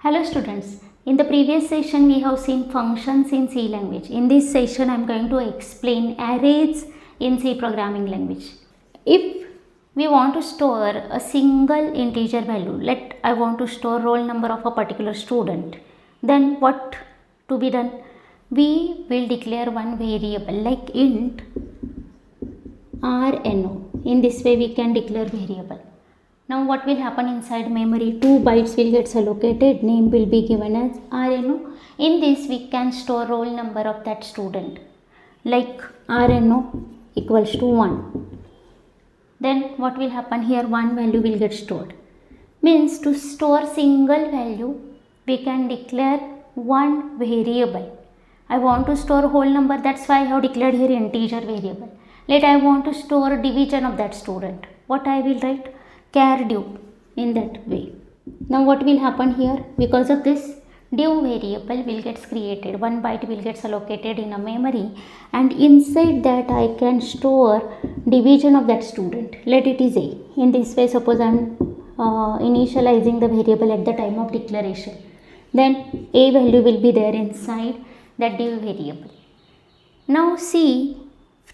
Hello students, in the previous session we have seen functions in C language. In this session I am going to explain arrays in C programming language. If we want to store a single integer value, I want to store roll number of a particular student, then what to be done? We will declare one variable like int rno. In this way we can declare variable. Now what will happen inside memory? 2 bytes will get allocated, name will be given as rno. In this we can store roll number of that student like rno equals to 1. Then what will happen here? One value will get stored. Means to store single value we can declare one variable. I want to store whole number, that's why I have declared here integer variable. I want to store division of that student. What I will write? Char div, in that way. Now what will happen here? Because of this, div variable will get created. 1 byte will get allocated in a memory, and inside that I can store division of that student. Let it is a. In this way, suppose I am initializing the variable at the time of declaration. Then a value will be there inside that div variable. Now see,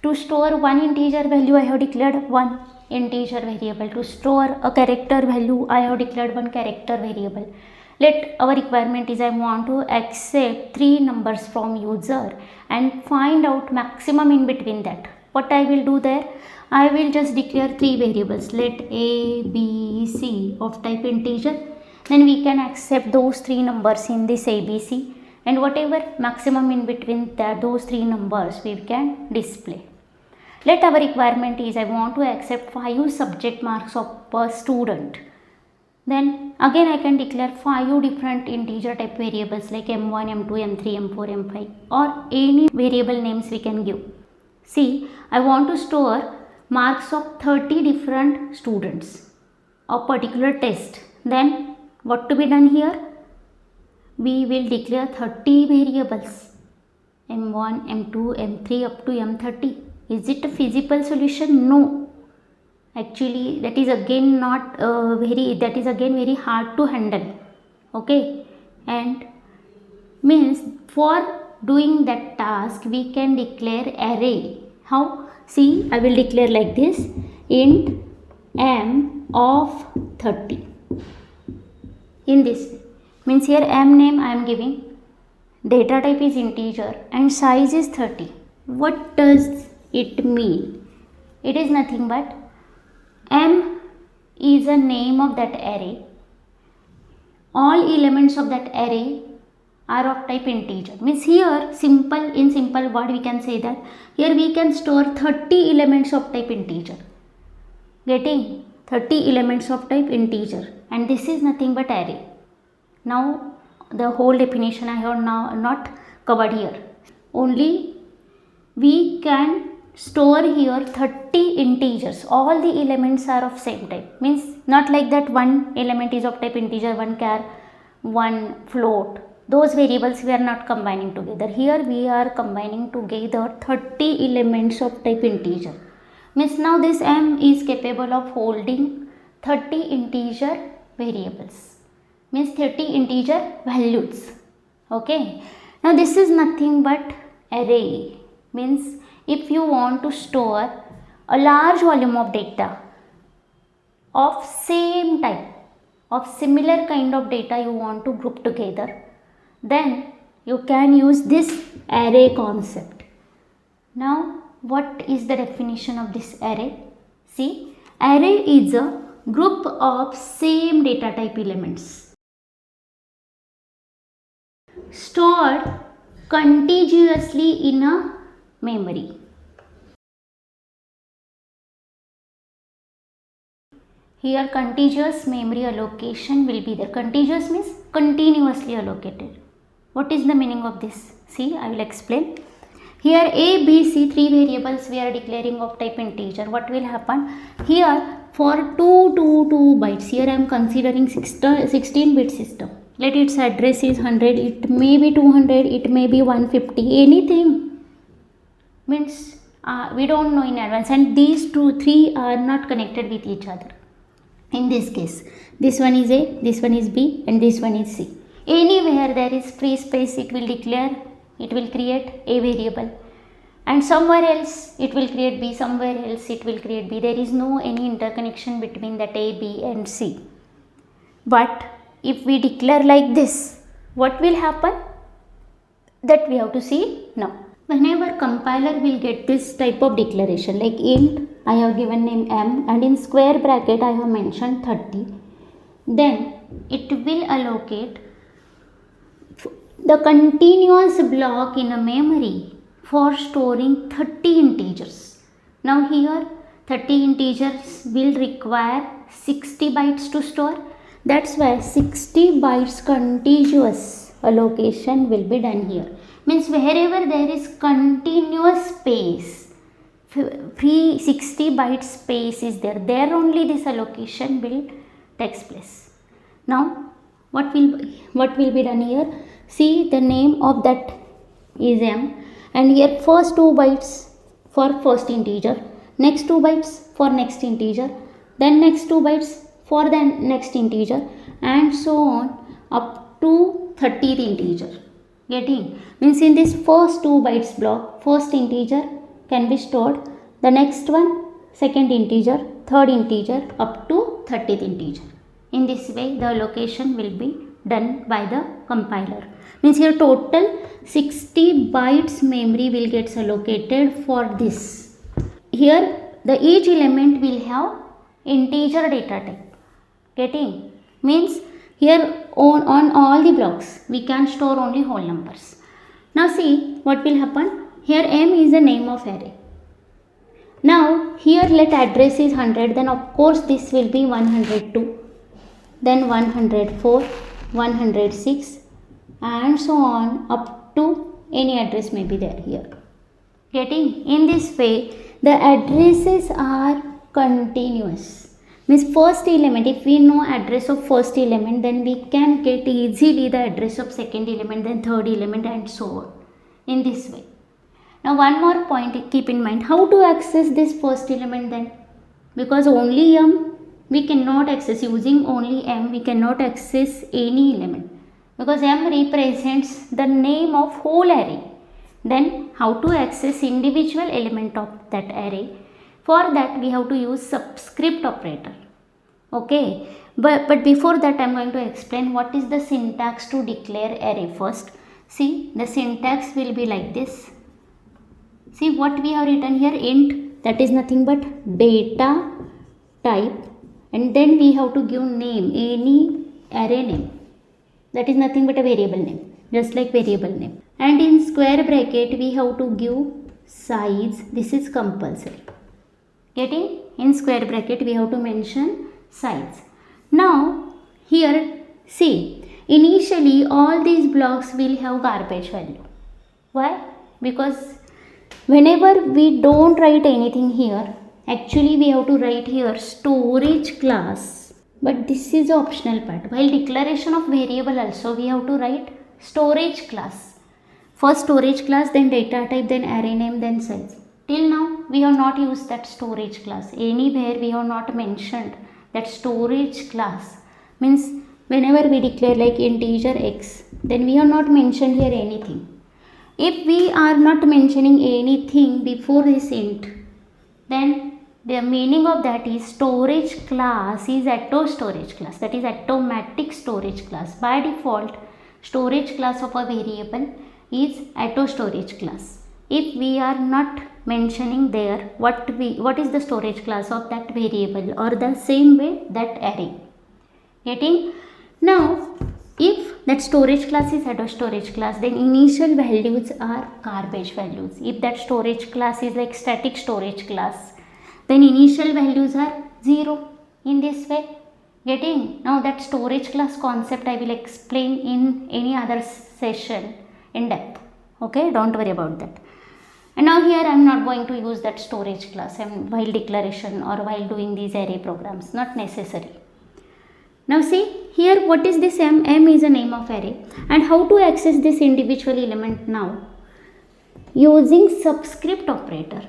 to store one integer value I have declared one integer variable. To store a character value I have declared one character variable. Our requirement is I want to accept 3 numbers from user and find out maximum in between that. What I will do there? I will just declare 3 variables. Let a, b, c of type integer. Then we can accept those 3 numbers in this a, b, c, and whatever maximum in between those 3 numbers we can display. Our requirement is I want to accept 5 subject marks of per student. Then again I can declare 5 different integer type variables like m1, m2, m3, m4, m5, or any variable names we can give. See, I want to store marks of 30 different students of particular test. Then what to be done here? We will declare 30 variables m1, m2, m3 up to m30. Is it a feasible solution? No. Actually, that is again very hard to handle. Okay, and means for doing that task we can declare array. How? See, I will declare like this: int m of 30. In this means here m name I am giving, data type is integer, and size is 30. What does it mean? It is nothing but m is a name of that array. All elements of that array are of type integer. Means here in simple word we can say that here we can store 30 elements of type integer. Getting 30 elements of type integer, and this is nothing but array. Now the whole definition I have now not covered here. Only we can store here 30 integers. All the elements are of same type. Means not like that one element is of type integer, one char, one float. Those variables we are not combining together. Here we are combining together 30 elements of type integer. Means now this m is capable of holding 30 integer variables. Means 30 integer values. Okay. Now this is nothing but array. Means if you want to store a large volume of data of same type, of similar kind of data you want to group together, then you can use this array concept. Now what is the definition of this array? See, array is a group of same data type elements stored contiguously in a memory. Here contiguous memory allocation will be there. Contiguous means continuously allocated. What is the meaning of this? See, I will explain. Here a, b, c, 3 variables we are declaring of type integer. What will happen? Here for 2 bytes, here I am considering 16-bit system. Let its address is 100, it may be 200, it may be 150, anything. Means we don't know in advance, and these 3 are not connected with each other. In this case, this one is A, this one is B, and this one is C. Anywhere there is free space, it will create a variable, and somewhere else it will create b, somewhere else it will create b. There is no any interconnection between that a, b and c. But if we declare like this, what will happen? That we have to see now. Whenever compiler will get this type of declaration, like int I have given name m and in square bracket I have mentioned 30, then it will allocate the continuous block in a memory for storing 30 integers. Now here 30 integers will require 60 bytes to store. That's why 60 bytes contiguous allocation will be done here. Means wherever there is continuous space, free 60 bytes space is there, there only this allocation will takes place. Now what will be done here? See, the name of that is m, and here first 2 bytes for first integer, next 2 bytes for next integer, then next 2 bytes for the next integer, and so on up to 30th integer. Getting? Means in this first 2 bytes block, first integer can be stored, the next one second integer, third integer up to 30th integer. In this way the allocation will be done by the compiler. Means here total 60 bytes memory will get allocated for this. Here the each element will have integer data type. Getting? Means here on all the blocks we can store only whole numbers. Now see what will happen. Here m is the name of array. Now here let address is 100, then of course this will be 102, then 104, 106 and so on up to any address may be there here. Getting? In this way the addresses are continuous. Means first element, if we know address of first element, then we can get easily the address of second element, then third element and so on. In this way. Now one more point keep in mind, how to access this first element then? Because only m we cannot access, using only m we cannot access any element, because m represents the name of whole array. Then how to access individual element of that array? For that we have to use subscript operator. Okay, but before that I am going to explain what is the syntax to declare array first. See, the syntax will be like this. See what we have written here, int, that is nothing but data type, and then we have to give name, any array name, that is nothing but a variable name, just like variable name, and in square bracket we have to give size. This is compulsory. Getting? In square bracket we have to mention size. Now here see, initially all these blocks will have garbage value. Why? Because whenever we don't write anything here, actually we have to write here storage class, but this is the optional part. While declaration of variable also we have to write storage class. First storage class, then data type, then array name, then size. Till now we have not used that storage class. Anywhere we have not mentioned that storage class. Means whenever we declare like integer x, then we have not mentioned here anything. If we are not mentioning anything before this int, then the meaning of that is storage class is auto storage class, that is automatic storage class. By default storage class of a variable is auto storage class. If we are not mentioning there what is the storage class of that variable, or the same way that array. Getting? Now if that storage class is auto storage class, then initial values are garbage values. If that storage class is like static storage class, then initial values are 0. In this way. Getting? Now that storage class concept I will explain in any other session in depth. Okay, don't worry about that. And now here I am not going to use that storage class while declaration or while doing these array programs, not necessary. Now see here what is this m? M is a name of array, and how to access this individual element now? Using subscript operator.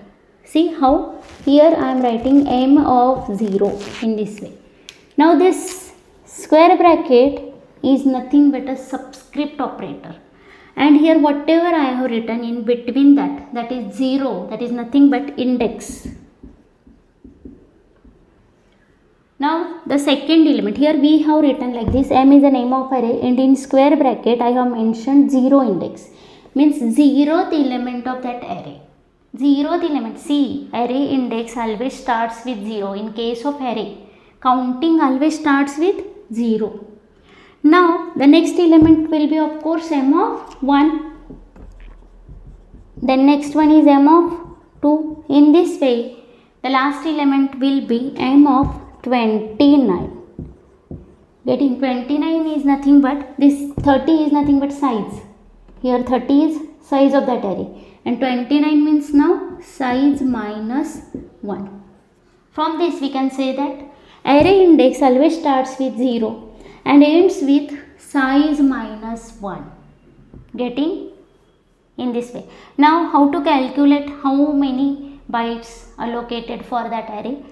See how? Here I am writing m of 0 in this way. Now this square bracket is nothing but a subscript operator. And here whatever I have written in between that is 0, that is nothing but index. Now the second element, here we have written like this, m is the name of array, and in square bracket I have mentioned 0 index, means 0th element of that array. 0th element, see, array index always starts with 0. In case of array, counting always starts with 0. Now the next element will be of course m of 1. Then next one is m of 2. In this way, the last element will be m of 29. Getting 29 is nothing but, this 30 is nothing but size. Here 30 is size of that array. And 29 means now size minus 1. From this we can say that array index always starts with 0 and ends with size minus 1. Getting in this way. Now how to calculate how many bytes allocated for that array?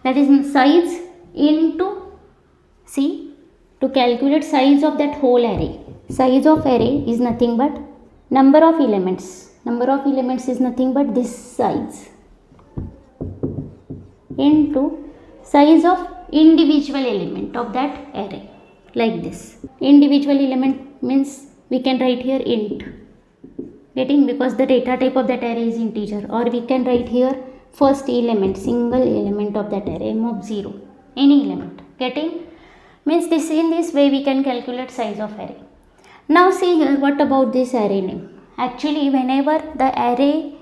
That is size into, see, to calculate size of that whole array. Size of array is nothing but number of elements. Number of elements is nothing but this size into size of individual element of that array, like this. Individual element means we can write here int. Getting, because the data type of that array is integer, or we can write here first element, single element of that array, m of 0, any element. Getting, means this, in this way we can calculate size of array. Now see here, what about this array name? Actually, whenever the array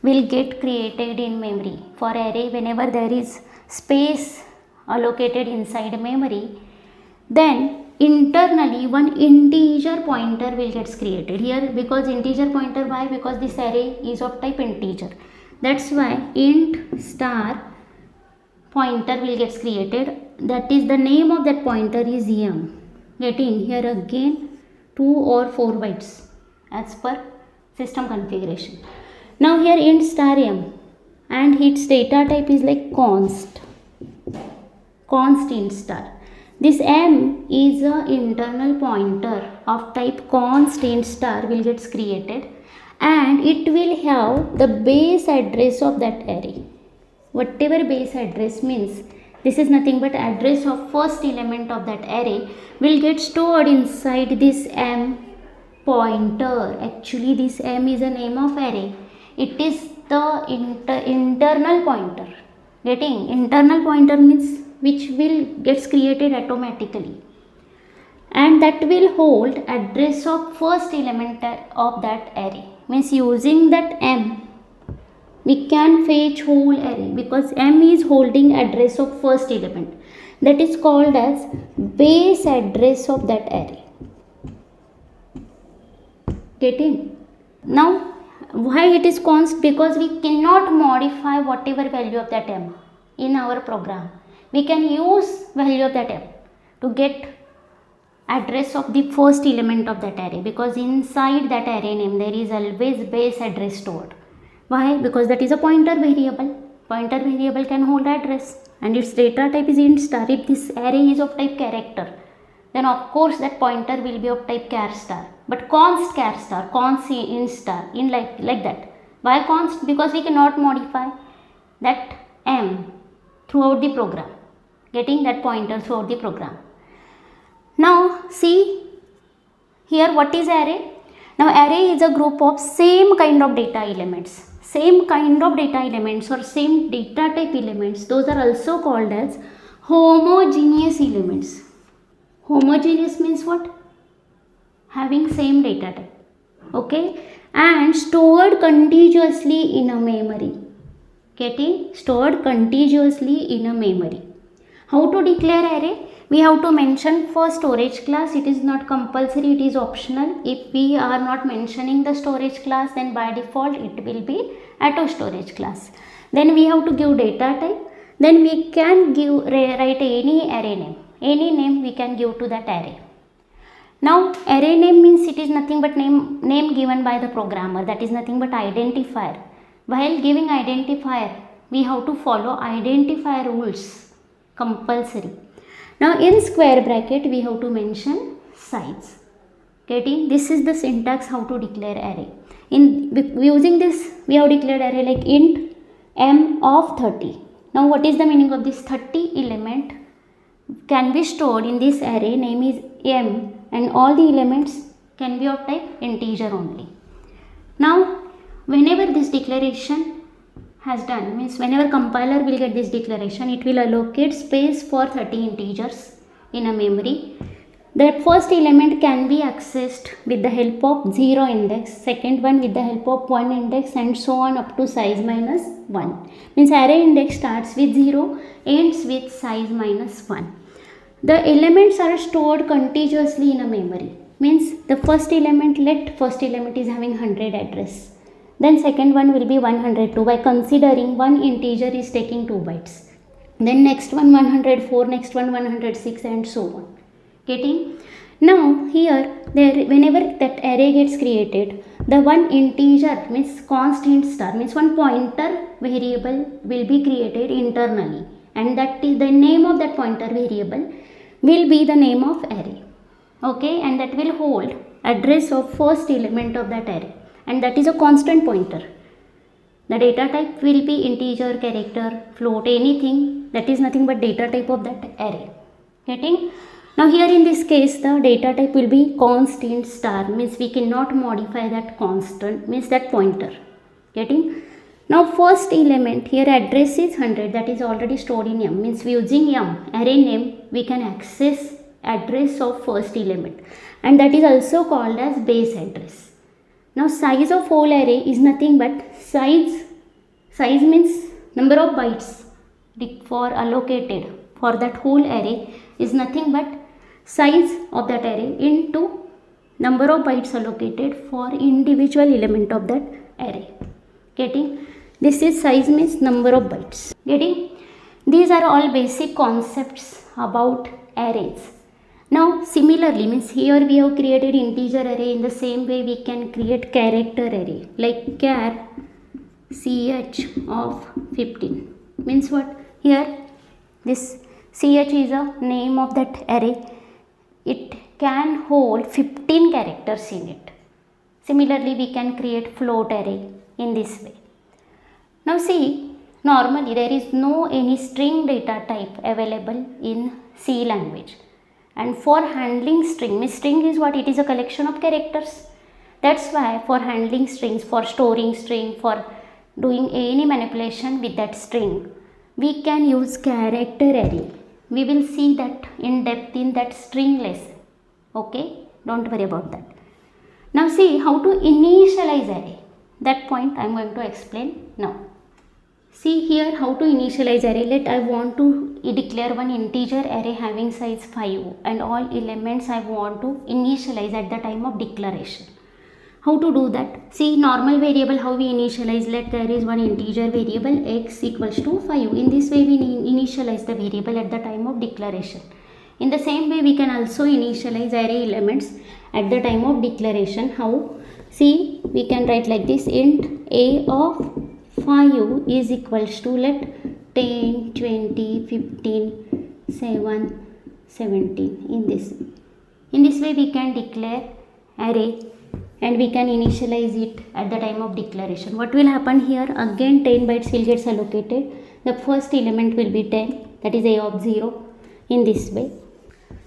will get created in memory, for array whenever there is space allocated inside memory, then internally one integer pointer will get created here. Because integer pointer, why? Because this array is of type integer. That's why int star pointer will get created. That is, the name of that pointer is m. Getting, here again 2 or 4 bytes as per system configuration. Now here int star m, and its data type is like const int star. This m is a internal pointer of type const int star will get created, and it will have the base address of that array. Whatever base address means, this is nothing but address of first element of that array will get stored inside this m pointer. Actually this m is a name of array. It is the internal pointer. Getting, internal pointer means which will gets created automatically, and that will hold address of first element of that array. Means using that m we can fetch whole array, because m is holding address of first element. That is called as base address of that array. Getting? Now why it is const? Because we cannot modify whatever value of that m in our program. We can use value of that m to get address of the first element of that array, because inside that array name there is always base address stored. Why? Because that is a pointer variable. Pointer variable can hold address, and its data type is int star. If this array is of type character, then of course that pointer will be of type char star. But const char star, const int star, in like that. Why const? Because we cannot modify that m throughout the program. Getting, that pointer throughout the program. Now see here, what is array? Now array is a group of same kind of data elements. Same kind of data elements or same data type elements, those are also called as homogeneous elements. Homogeneous means what? Having same data type. Okay, and stored contiguously in a memory. Getting, stored contiguously in a memory. How to declare array? We have to mention for storage class. It is not compulsory, it is optional. If we are not mentioning the storage class, then by default it will be auto storage class. Then we have to give data type. Then we can write any array name. Any name we can give to that array. Now array name means it is nothing but name given by the programmer. That is nothing but identifier. While giving identifier, we have to follow identifier rules, compulsory. Now in square bracket we have to mention size. Getting? This is the syntax how to declare array. In using this, we have declared array like int m of 30. Now what is the meaning of this? 30 element can be stored in this array, name is m, and all the elements can be of type integer only. Now whenever this declaration has done, means whenever compiler will get this declaration, it will allocate space for 30 integers in a memory. That first element can be accessed with the help of 0 index, second one with the help of 1 index, and so on up to size minus 1. Means array index starts with 0, ends with size minus 1. The elements are stored contiguously in a memory. Means the first element, let first element is having 100 address. Then second one will be 102 by considering one integer is taking 2 bytes. Then next one 104, next one 106, and so on. Getting? Now here whenever that array gets created, the one integer means constant star means one pointer variable will be created internally, and that is the name of that pointer variable will be the name of array. Okay, and that will hold address of first element of that array, and that is a constant pointer. The data type will be integer, character, float, anything that is nothing but data type of that array. Getting? Now here in this case the data type will be constant star, means we cannot modify that constant, means that pointer. Getting? Now first element here address is 100, that is already stored in m, means using m array name we can access address of first element, and that is also called as base address. Now size of whole array is nothing but size means number of bytes for allocated for that whole array is nothing but size of that array into number of bytes allocated for individual element of that array. Getting? This is size means number of bytes. Getting? These are all basic concepts about arrays. Now similarly, means here we have created integer array, in the same way we can create character array like char ch of 15. Means what? Here this ch is a name of that array. It can hold 15 characters in it. Similarly, we can create float array in this way. Now see, normally there is no any string data type available in C language. And for handling string, means string is what? It is a collection of characters. That's why for handling strings, for storing string, for doing any manipulation with that string, we can use character array. We will see that in depth in that string lesson. Okay, don't worry about that. Now see how to initialize array. That point I am going to explain now. See here how to initialize array. Let I want to declare one integer array having size 5 and all elements I want to initialize at the time of declaration. How to do that? See, normal variable how we initialize, let there is one integer variable x equals to 5. In this way we initialize the variable at the time of declaration. In the same way we can also initialize array elements at the time of declaration. How? See, we can write like this: int a of 5 is equals to let 10, 20, 15, 7, 17 in this. In this way we can declare array and we can initialize it at the time of declaration. What will happen here? Again 10 bytes will get allocated. The first element will be 10, that is a of 0 in this way.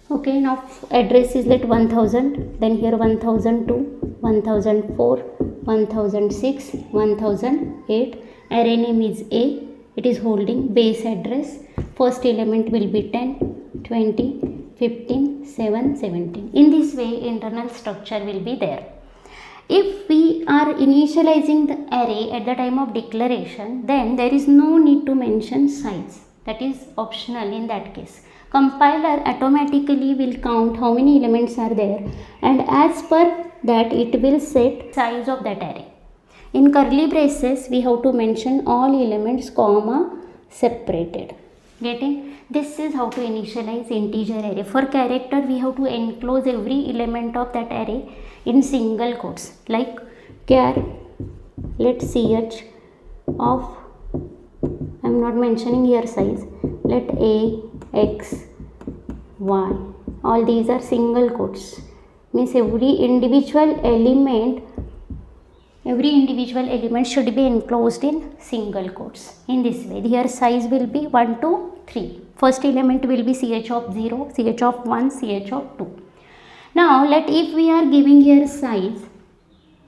Okay, now address is let 1000, then here 1002, 1004, 1006, 1008. Array name is A. It is holding base address. First element will be 10, 20, 15, 7, 17. In this way internal structure will be there. If we are initializing the array at the time of declaration, then there is no need to mention size. That is optional in that case. Compiler automatically will count how many elements are there, and as per that it will set size of that array. In curly braces we have to mention all elements comma separated. Getting? This is how to initialize integer array. For character we have to enclose every element of that array in single quotes like char let ch of, I am not mentioning here size, let a, x, y, all these are single quotes. means every individual element should be enclosed in single quotes. In this way, here size will be 1 to 3. First element will be ch of 0, ch of 1, ch of 2. Now if we are giving here size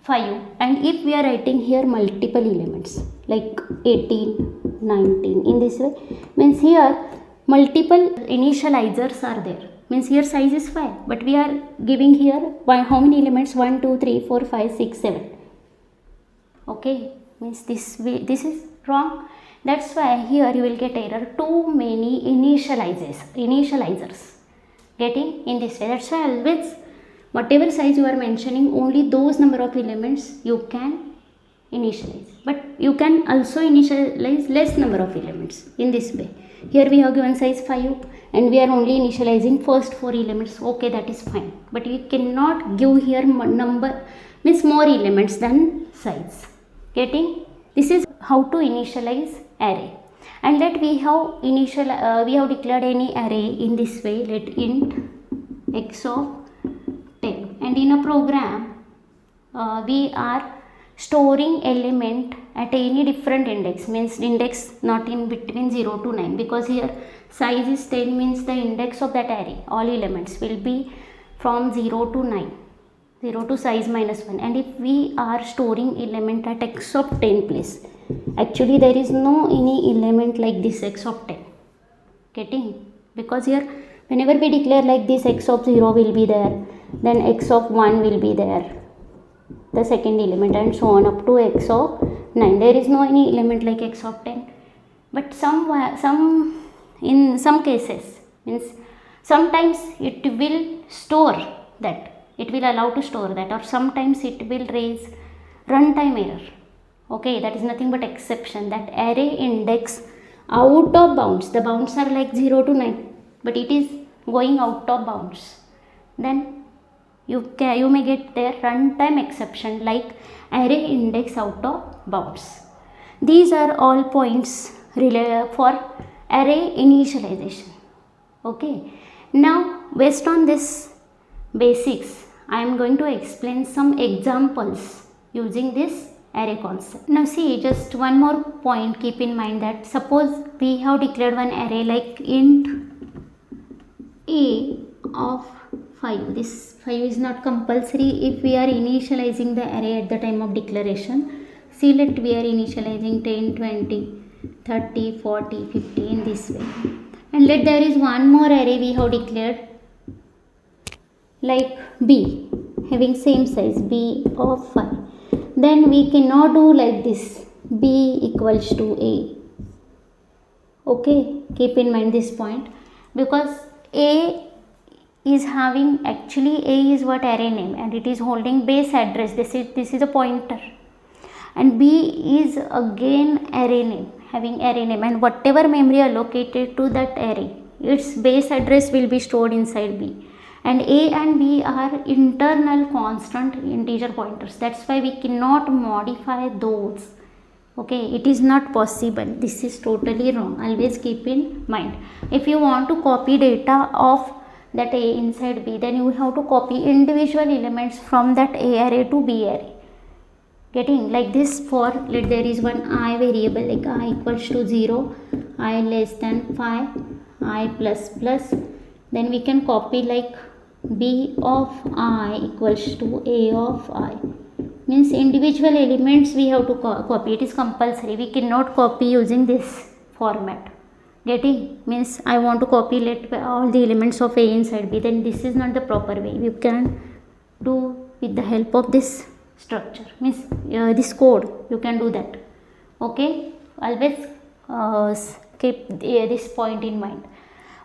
5 and if we are writing here multiple elements like 18, 19, in this way, means here multiple initializers are there, means here size is 5 but we are giving here how many elements, 1, 2, 3, 4, 5, 6, 7. Okay, means this is wrong. That's why here you will get error, too many initializers getting in this way. That's why always whatever size you are mentioning, only those number of elements you can initialize, but you can also initialize less number of elements in this way. Here we have given size 5 and we are only initializing first 4 elements. Okay, that is fine, but we cannot give here number, means more elements than size. Getting? This is how to initialize array. And let we have declared any array in this way. Let int x of 10, and in a program we are storing element at any different index, means index not in between 0 to 9, because here size is 10, means the index of that array, all elements will be from 0 to 9, 0 to size minus 1. And if we are storing element at x of 10 place, actually there is no any element like this x of 10. Getting? Because here whenever we declare like this, x of 0 will be there, then x of 1 will be there, the second element, and so on up to x of 9. There is no any element like x of 10. But in some cases, means sometimes it will store that, it will allow to store that, or sometimes it will raise runtime error. Okay, that is nothing but exception, that array index out of bounds, the bounds are like 0 to 9 but it is going out of bounds, then you may get their runtime exception like array index out of bounds. These are all points for array initialization. Okay, now based on this basics, I am going to explain some examples using this array concept. Now see, just one more point, keep in mind that suppose we have declared one array like int a of 5. This 5 is not compulsory if we are initializing the array at the time of declaration. See, let we are initializing 10, 20, 30, 40, 50 in this way. And let there is one more array we have declared like b, having same size, b of 5. Then we cannot do like this, b equals to a. Okay, keep in mind this point, because a is having, actually a is what array name and it is holding base address, this is a pointer, and b is again array name, having array name, and whatever memory allocated to that array, its base address will be stored inside b, and a and b are internal constant integer pointers. That's why we cannot modify those. Okay, it is not possible, this is totally wrong, always keep in mind. If you want to copy data of that a inside b, then you have to copy individual elements from that a array to b array. Getting? Like this, for let there is one I variable like I equals to 0, I less than 5, I plus plus, then we can copy like b of I equals to a of I. Means individual elements we have to copy, it is compulsory, we cannot copy using this format. Getting? Means I want to copy let all the elements of a inside b, then this is not the proper way. You can do with the help of this structure, means this code, you can do that. Okay, always keep this point in mind.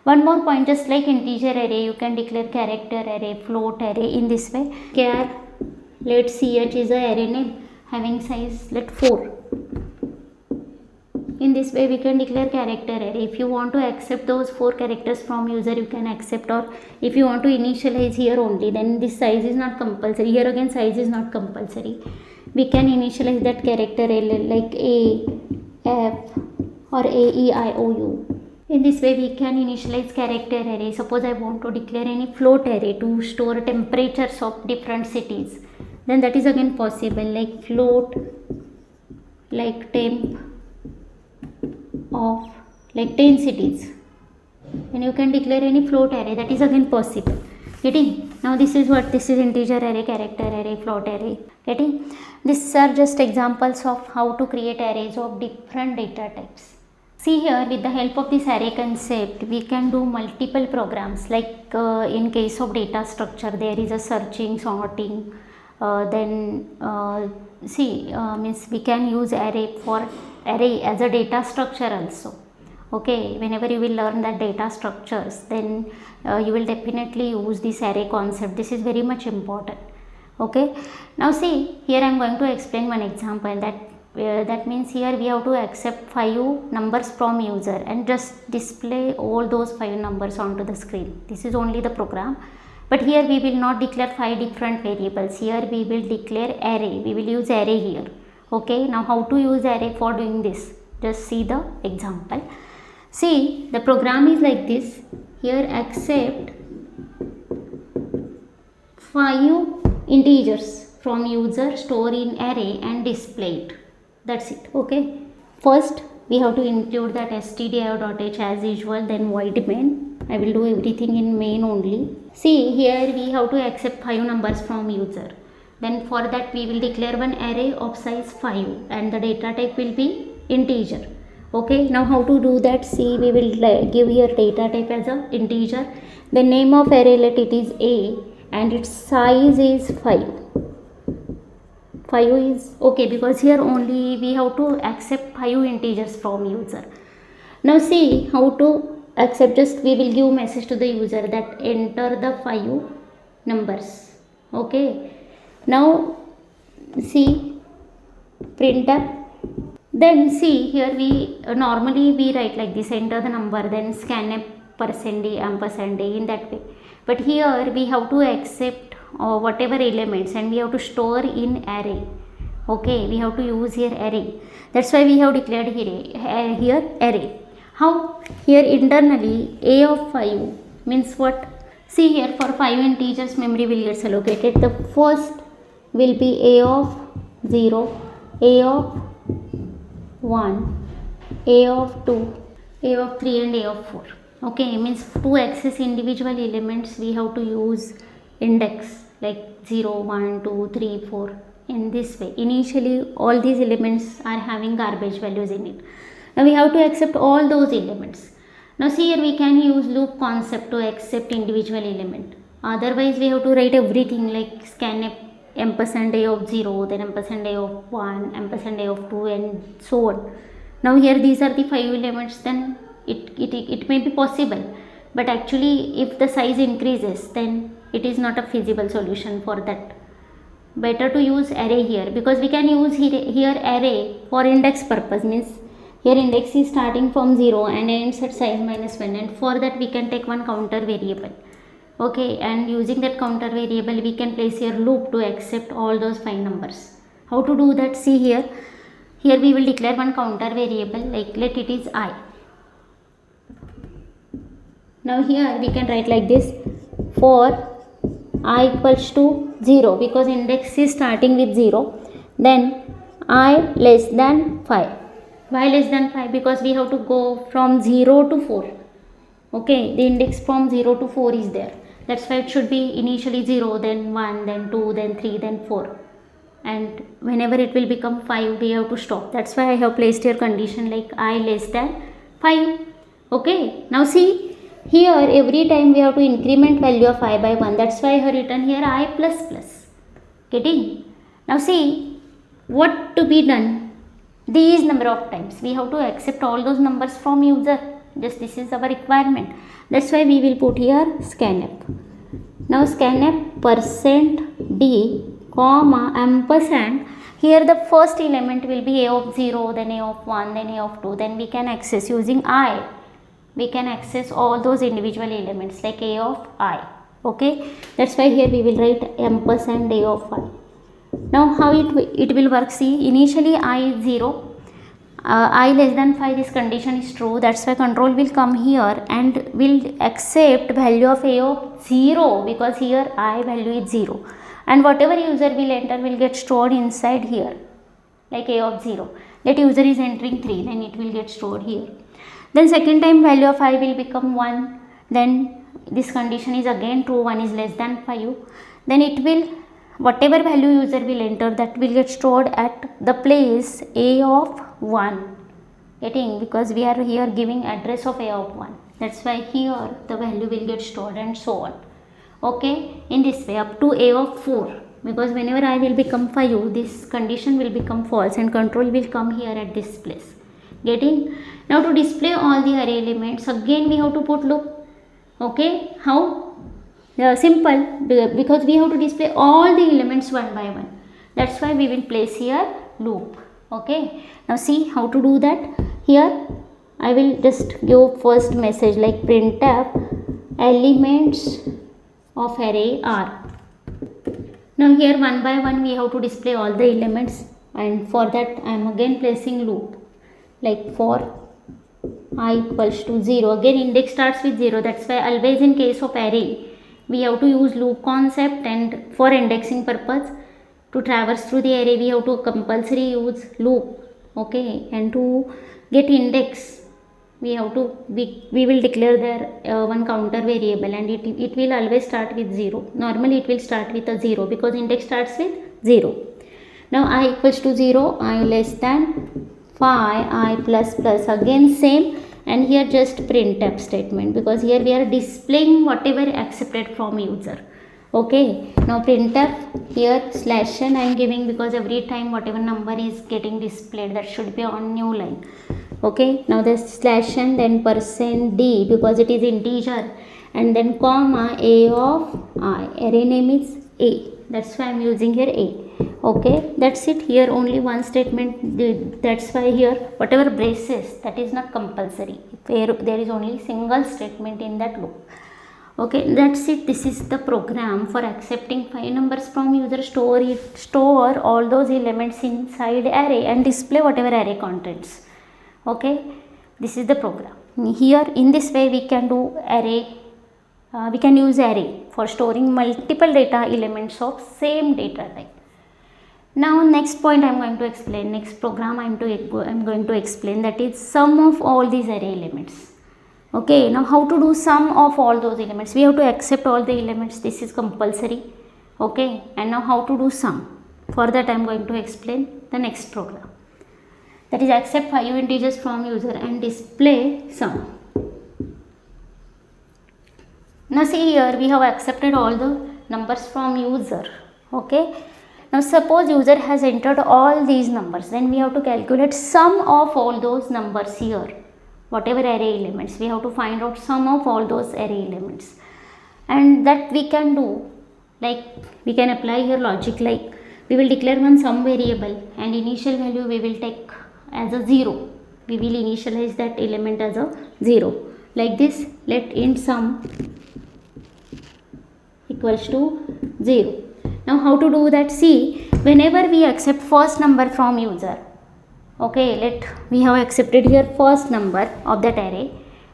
One more point, just like integer array, you can declare character array, float array in this way. Char let ch is a array name having size let 4. In this way we can declare character array. If you want to accept those 4 characters from user, you can accept, or if you want to initialize here only, then this size is not compulsory. Here again size is not compulsory. We can initialize that character array like a, f or a, e, I, o, u. In this way we can initialize character array. Suppose I want to declare any float array to store temperatures of different cities, then that is again possible, like float like temp of like 10 cities, and you can declare any float array, that is again possible. Getting? Now this is integer array, character array, float array. Getting? These are just examples of how to create arrays of different data types. See here, with the help of this array concept, we can do multiple programs, like in case of data structure, there is a searching, sorting, means we can use array as a data structure also. Okay, whenever you will learn that data structures, then you will definitely use this array concept. This is very much important. Okay, now see, here I am going to explain one example, that means here we have to accept 5 numbers from user and just display all those 5 numbers onto the screen. This is only the program, but here we will not declare 5 different variables. Here we will declare array, we will use array here. Okay, now how to use array for doing this? Just see the example. See, the program is like this. Here accept 5 integers from user, store in array and display it. That's it. Okay, first we have to include that stdio.h as usual, then void main. I will do everything in main only. See, here we have to accept 5 numbers from user. Then for that we will declare one array of size 5 and the data type will be integer. Okay, now how to do that? See, we will give here data type as a integer. The name of array, let it is A, and its size is 5. 5 is okay, because here only we have to accept 5 integers from user. Now see how to accept, just we will give message to the user that enter the 5 numbers. Okay, now see, printf. Then see, here we normally we write like this, enter the number, then scanf %d ampersand a, in that way. But here we have to accept whatever elements and we have to store in array. Okay, we have to use here array. That's why we have declared here array. How? Here internally a of 5 means what? See here, for 5 integers memory will get allocated. The first will be a of 0, a of 1, a of 2, a of 3 and a of 4. Okay, means to access individual elements we have to use index like 0, 1, 2, 3, 4 in this way. Initially all these elements are having garbage values in it. Now we have to accept all those elements. Now see, here we can use loop concept to accept individual element. Otherwise we have to write everything like scanf ampersand a of 0, then ampersand a of 1, ampersand a of 2 and so on. Now here these are the 5 elements, then it may be possible, but actually if the size increases then it is not a feasible solution for that. Better to use array here, because we can use here array for index purpose, means here index is starting from 0 and ends at size -1, and for that we can take one counter variable. Okay, and using that counter variable we can place here loop to accept all those 5 numbers. How to do that? See here we will declare one counter variable, like let it is I. Now here we can write like this, for I equals to 0, because index is starting with 0, then I less than 5. Why less than 5? Because we have to go from 0 to 4. Okay, the index from 0 to 4 is there. That's why it should be initially 0, then 1, then 2, then 3, then 4. And whenever it will become 5, we have to stop. That's why I have placed here condition like I less than 5. Okay, now see, here every time we have to increment value of I by 1. That's why I have written here I plus plus. Getting? Now see, what to be done? These number of times we have to accept all those numbers from user. Just this is our requirement. That's why we will put here scanf. Now scanf %d comma ampersand. Here the first element will be a of 0, then a of 1, then a of 2. Then we can access using I. We can access all those individual elements like a of I. Okay, that's why here we will write ampersand a of I. Now how it will work? See, initially I is 0, I less than 5, this condition is true, that's why control will come here and will accept value of a of 0, because here I value is 0, and whatever user will enter will get stored inside here, like a of 0. Let user is entering 3, then it will get stored here. Then second time value of I will become 1, then this condition is again true, 1 is less than 5, then it will, whatever value user will enter, that will get stored at the place a of 1, getting, because we are here giving address of a of 1, that's why here the value will get stored, and so on. Okay, in this way up to a of 4, because whenever I will become 5, this condition will become false and control will come here at this place, getting. Now to display all the array elements, again we have to put loop. Okay, how? Simple, because we have to display all the elements one by one, that's why we will place here loop. Okay, now see how to do that. Here I will just give first message like printf elements of array are. Now here one by one we have to display all the elements, and for that I am again placing loop, like for I equals to 0, again index starts with 0, that's why always in case of array we have to use loop concept, and for indexing purpose to traverse through the array we have to compulsory use loop. Okay, and to get index we have to, we will declare there one counter variable, and it will always start with 0. Normally it will start with a 0 because index starts with 0. Now I equals to 0, I less than 5, I plus plus, again same, and here just printf statement, because here we are displaying whatever accepted from user. Okay, now printf, here slash n I am giving, because every time whatever number is getting displayed, that should be on new line. Okay, now this slash n, then %d because it is integer, and then comma a of I, array name is a, that's why I am using here a. Okay, that's it. Here only one statement, that's why here whatever braces, that is not compulsory, there is only single statement in that loop. Okay, that's it. This is the program for accepting 5 numbers from user, store all those elements inside array and display whatever array contents. Okay, this is the program. Here in this way we can do array, we can use array for storing multiple data elements of same data type. Now next point I am going to explain, next program I am going to explain, that is sum of all these array elements. Okay, now how to do sum of all those elements? We have to accept all the elements, this is compulsory. Okay, and now how to do sum? For that I am going to explain the next program, that is accept 5 integers from user and display sum. Now see here we have accepted all the numbers from user. Okay, now suppose user has entered all these numbers, then we have to calculate sum of all those numbers here, whatever array elements, we have to find out sum of all those array elements, and that we can do, like we can apply here logic, like we will declare one sum variable and initial value we will take as a 0, we will initialize that element as a 0, like this, let int sum equals to 0. Now how to do that? See, whenever we accept first number from user, okay, we have accepted here first number of that array,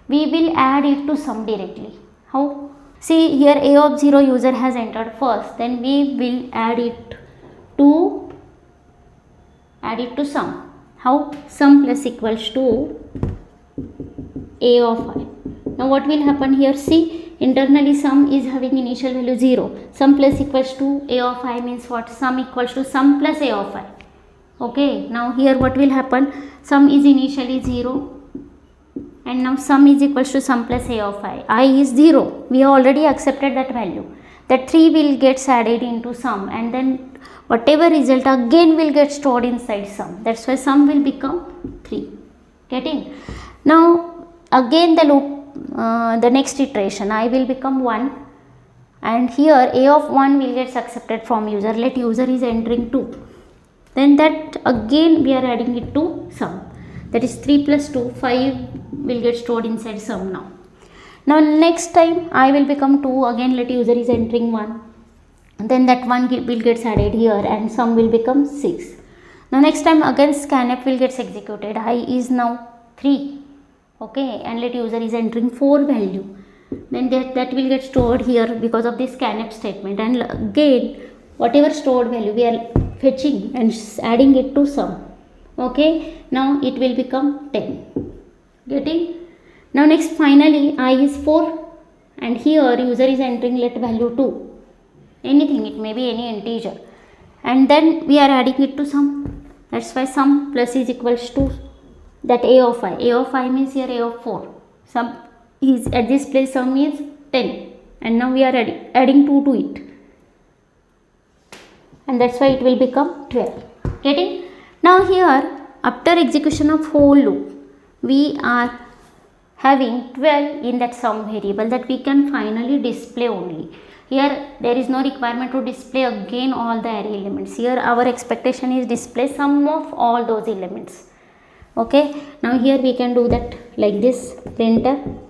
we will add it to sum directly. How? See here a of 0 user has entered first, then we will add it to sum. How? Sum plus equals to a of I. Now what will happen here? See, internally sum is having initial value 0. Sum plus equals to a of I means what? Sum equals to sum plus a of I. Okay, now here what will happen? Sum is initially 0 and now sum is equals to sum plus a of I. I is 0. We have already accepted that value. That 3 will get added into sum, and then whatever result again will get stored inside sum. That's why sum will become 3. Getting? Now again the loop, the next iteration, I will become 1, and here a of 1 will get accepted from user. Let user is entering 2. Then that again we are adding it to sum. That is 3 plus 2, 5 will get stored inside sum now. Now next time I will become 2, again let user is entering 1. Then that 1 will get added here and sum will become 6. Now next time again scanf will gets executed. I is now 3. Okay, and let user is entering 4 value. Then that will get stored here because of this scanf statement, and again whatever stored value we are fetching and adding it to sum. Okay, now it will become 10. Getting? Now next finally I is 4, and here user is entering let value 2. Anything, it may be any integer, and then we are adding it to sum. That's why sum plus is equals to that a of I. A of I means here a of 4. Sum is at this place, sum is 10, and now we are adding 2 to it, and that's why it will become 12. Getting? Now here after execution of whole loop, we are having 12 in that sum variable that we can finally display only. Here there is no requirement to display again all the array elements. Here our expectation is display sum of all those elements. Okay, now here we can do that like this. Printf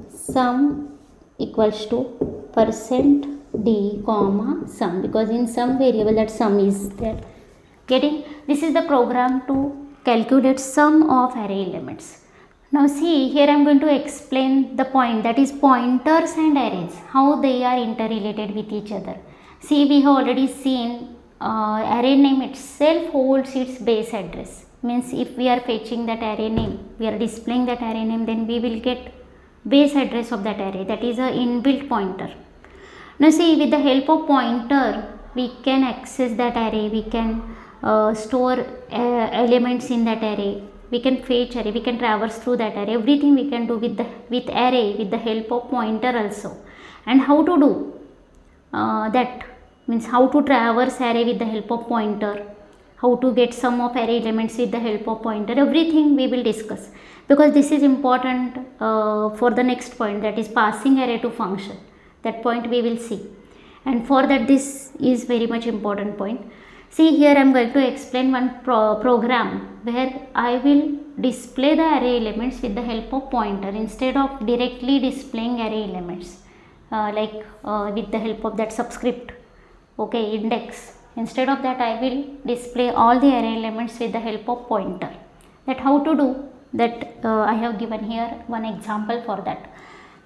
sum equals to %d comma sum, because in sum variable that sum is there. Getting? This is the program to calculate sum of array elements. Now see, here I am going to explain the point, that is pointers and arrays, how they are interrelated with each other. See, we have already seen array name itself holds its base address. Means if we are fetching that array name, we are displaying that array name, then we will get base address of that array, that is a inbuilt pointer. Now see, with the help of pointer we can access that array, we can store elements in that array, we can fetch array, we can traverse through that array, everything we can do with array with the help of pointer also. And how to do that, means how to traverse array with the help of pointer, how to get sum of array elements with the help of pointer, everything we will discuss, because this is important for the next point, that is passing array to function. That point we will see, and for that this is very much important point. See, here I am going to explain one program where I will display the array elements with the help of pointer instead of directly displaying array elements with the help of that subscript, okay, index. Instead of that I will display all the array elements with the help of pointer. That how to do that, I have given here one example for that.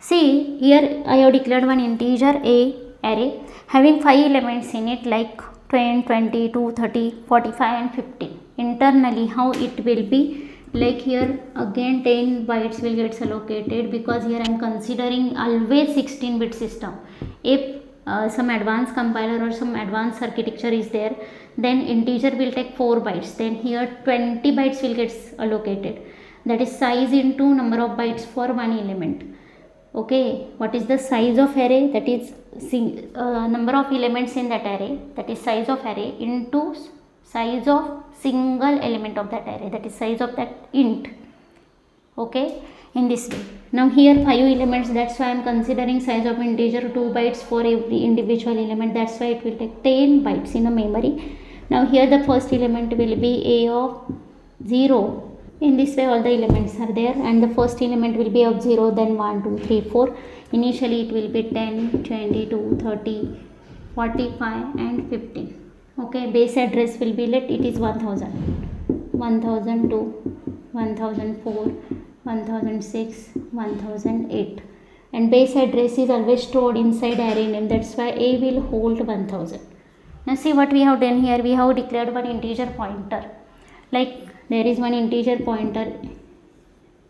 See, here I have declared one integer a array having 5 elements in it, like 10, 20, 2, 30, 45 and 15. Internally how it will be, like here again 10 bytes will get allocated, because here I am considering always 16-bit system. If some advanced compiler or some advanced architecture is there, then integer will take 4 bytes, then here 20 bytes will get allocated, that is size into number of bytes for one element. Okay, what is the size of array? That is number of elements in that array, that is size of array, into size of single element of that array, that is size of that int. Okay, in this way. Now here 5 elements, that's why I am considering size of integer 2 bytes for every individual element, that's why it will take 10 bytes in a memory. Now here the first element will be a of 0. In this way all the elements are there, and the first element will be of 0, then 1, 2, 3, 4. Initially it will be 10, 22, 30, 45 and 15. Okay, base address will be, let it is 1000, 1002, 1004, 1006, 1008, and base address is always stored inside array name, that's why a will hold 1000. Now see what we have done here, we have declared one integer pointer, like there is one integer pointer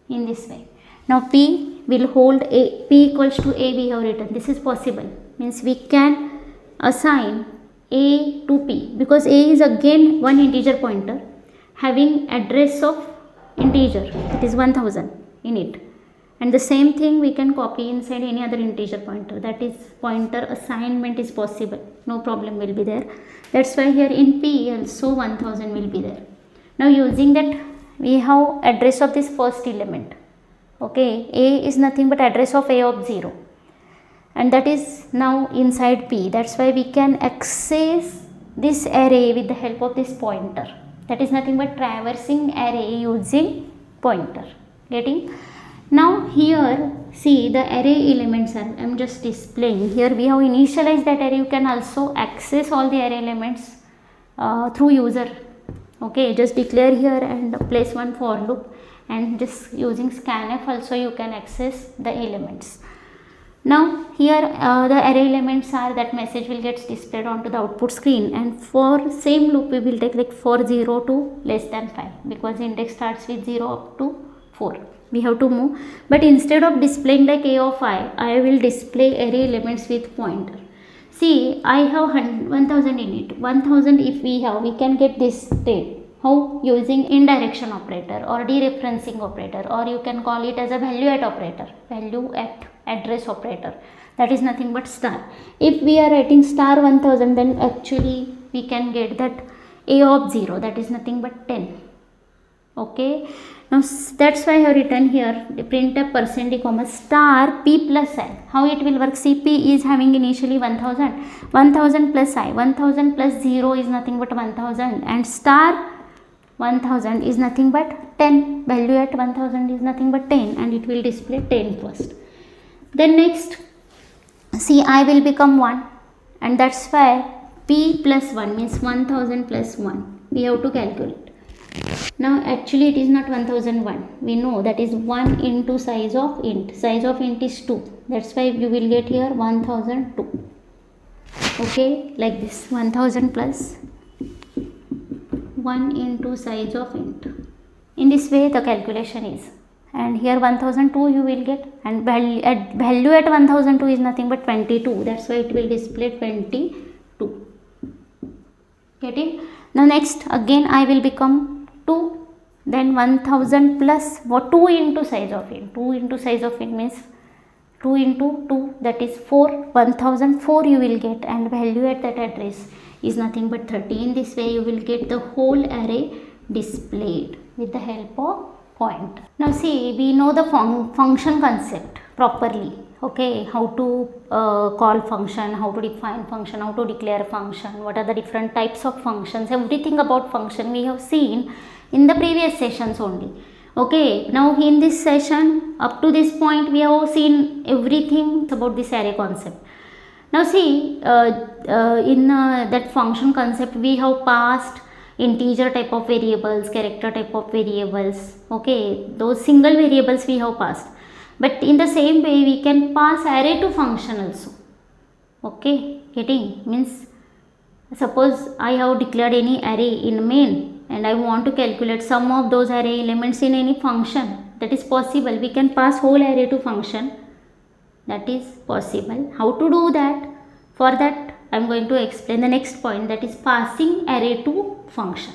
in this way. Now p will hold a, p equals to a we have written, this is possible, means we can assign a to p, because a is again one integer pointer having address of integer, that is 1000 in it, and the same thing we can copy inside any other integer pointer, that is pointer assignment is possible, no problem will be there. That's why here in p also 1000 will be there. Now using that we have address of this first element, okay, a is nothing but address of a of 0, and that is now inside p, that's why we can access this array with the help of this pointer, that is nothing but traversing array using pointer. Getting? Now here see the array elements are, I am just displaying here. We have initialized that array. You can also access all the array elements through user. Okay, just declare here and place one for loop, and just using scanf also you can access the elements. Now here the array elements are, that message will get displayed onto the output screen, and for same loop we will take like for 0 to less than 5, because index starts with 0 up to 4. We have to move, but instead of displaying like a of I will display array elements with pointer. See, I have 1000 in it. 1000 if we have, we can get this state. How? Using indirection operator or dereferencing operator, or you can call it as a value at operator, value at address operator. That is nothing but star. If we are writing star 1000, then actually we can get that a of 0, that is nothing but 10. Okay, now that's why I have written here the printf %d comma star p plus I. How it will work? CP is having initially 1000, 1000 plus I, 1000 plus 0 is nothing but 1000, and star 1000 is nothing but 10. Value at 1000 is nothing but 10, and it will display 10 first. Then next, see, I will become 1, and that's why p plus 1 means 1000 plus 1 we have to calculate. Now actually it is not 1001, we know that is 1 into size of int. Size of int is 2, that's why you will get here 1002. Okay, like this, 1000 plus 1 into size of int. In this way the calculation is, and here 1002 you will get, and value at 1002 is nothing but 22, that's why it will display 22. Getting? Now next again I will become 2, then 1000 plus 2 into size of int. 2 into size of int means 2 into 2, that is 4. 1004 you will get, and value at that address is nothing but 30. In this way you will get the whole array displayed with the help of pointer. Now see, we know the function concept properly. Okay, how to call function, how to define function, how to declare function, what are the different types of functions, everything about function we have seen in the previous sessions only. Okay, now in this session up to this point we have seen everything about this array concept. Now see, in that function concept we have passed integer type of variables, character type of variables. Okay, those single variables we have passed, but in the same way we can pass array to function also. Okay, getting? Means suppose I have declared any array in main and I want to calculate sum of those array elements in any function. That is possible. We can pass whole array to function. That is possible. How to do that? For that I am going to explain the next point, that is passing array to function.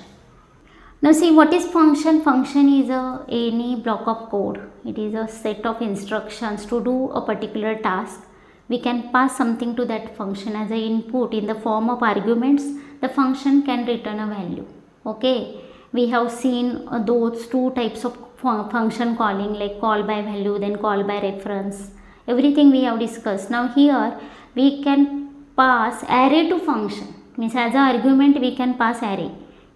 Now see, what is function? Function is any block of code. It is a set of instructions to do a particular task. We can pass something to that function as an input in the form of arguments. The function can return a value. Okay, we have seen those two types of function calling, like call by value, then call by reference. Everything we have discussed. Now here we can pass array to function, means as an argument we can pass array.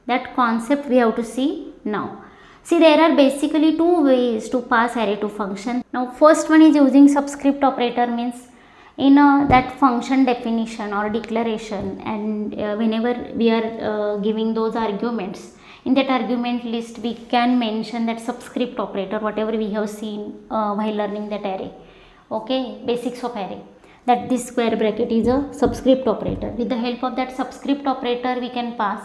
That concept we have to see now. See, there are basically two ways to pass array to function. Now first one is using subscript operator, means in that function definition or declaration, and whenever we are giving those arguments, in that argument list we can mention that subscript operator, whatever we have seen while learning that array. Okay, basics of array, that this square bracket is a subscript operator. With the help of that subscript operator we can pass.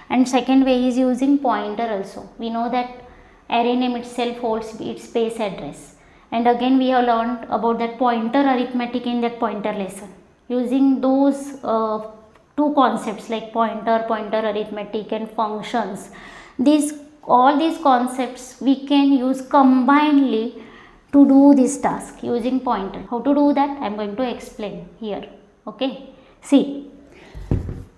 And second way is using pointer also. We know that array name itself holds its space address, and again we have learned about that pointer arithmetic in that pointer lesson. Using those two concepts like pointer arithmetic and functions, all these concepts we can use combinedly to do this task using pointer. How to do that I am going to explain here. Okay, see,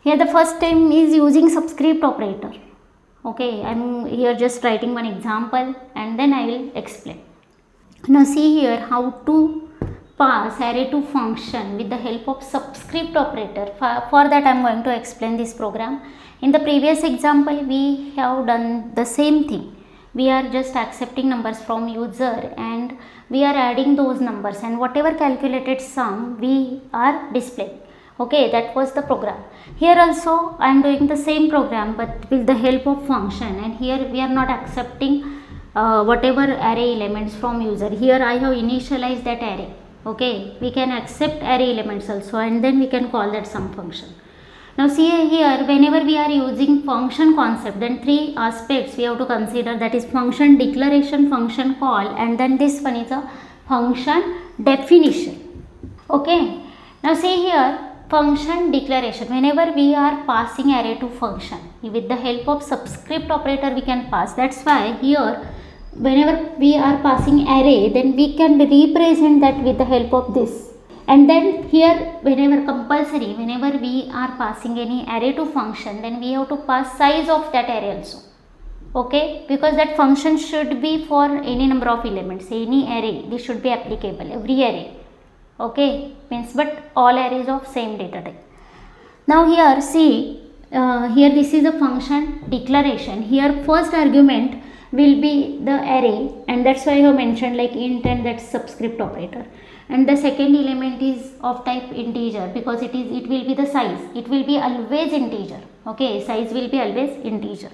here the first time is using subscript operator. Okay, I am here just writing one example and then I will explain. Now see here how to pass array to function with the help of subscript operator. For that I am going to explain this program. In the previous example we have done the same thing. We are just accepting numbers from user and we are adding those numbers, and whatever calculated sum we are displaying. Okay, that was the program. Here also I am doing the same program but with the help of function, and here we are not accepting whatever array elements from user. Here I have initialized that array. Okay, we can accept array elements also, and then we can call that sum function. Now see here, whenever we are using function concept, then three aspects we have to consider, that is function declaration, function call, and then this one is a function definition. Okay, now see here, function declaration, whenever we are passing array to function, with the help of subscript operator we can pass. That's why here whenever we are passing array, then we can represent that with the help of this. And then here whenever compulsory, whenever we are passing any array to function, then we have to pass size of that array also. Okay, because that function should be for any number of elements, any array, this should be applicable, every array. Okay, means but all arrays of same data type. Now here see, here this is a function declaration. Here first argument will be the array, and that's why I have mentioned like int and that subscript operator. And the second element is of type integer, because it will be the size, it will be always integer. Okay, size will be always integer.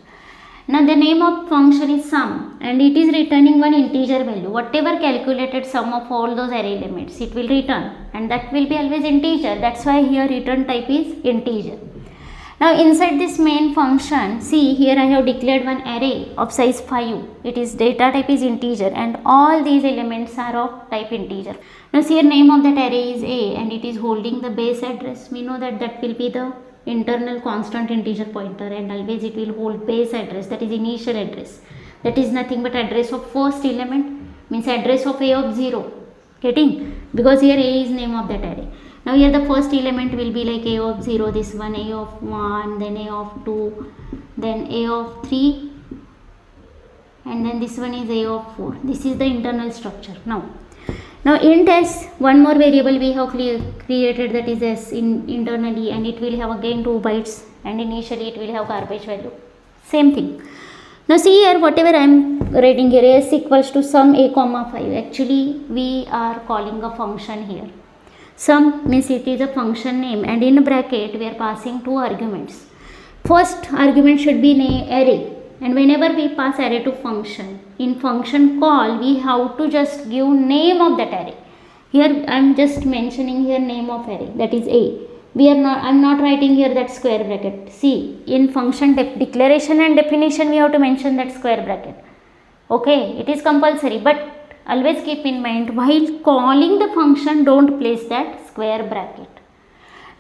Now the name of function is sum, and it is returning one integer value. Whatever calculated sum of all those array elements, it will return, and that will be always integer. That's why here return type is integer. Now inside this main function, see here I have declared one array of size 5. It is data type is integer, and all these elements are of type integer. Now see here name of that array is A, and it is holding the base address. We know that that will be the internal constant integer pointer, and always it will hold base address, that is initial address. That is nothing but address of first element, means address of A of 0. Getting? Because here A is name of that array. Now here the first element will be like A of 0, this one, A of 1, then A of 2, then A of 3, and then this one is A of 4. This is the internal structure. Now int s, one more variable we have created, that is s internally, and it will have again 2 bytes, and initially it will have garbage value. Same thing. Now see here, whatever I am writing here, s equals to sum a comma 5. Actually we are calling a function here. Sum means it is a function name, and in bracket we are passing 2 arguments. First argument should be array, and whenever we pass array to function, in function call we have to just give name of that array. Here I am just mentioning here name of array, that is A. I am not writing here that square bracket. See, in function declaration and definition we have to mention that square bracket. Okay, it is compulsory, but always keep in mind, while calling the function, don't place that square bracket.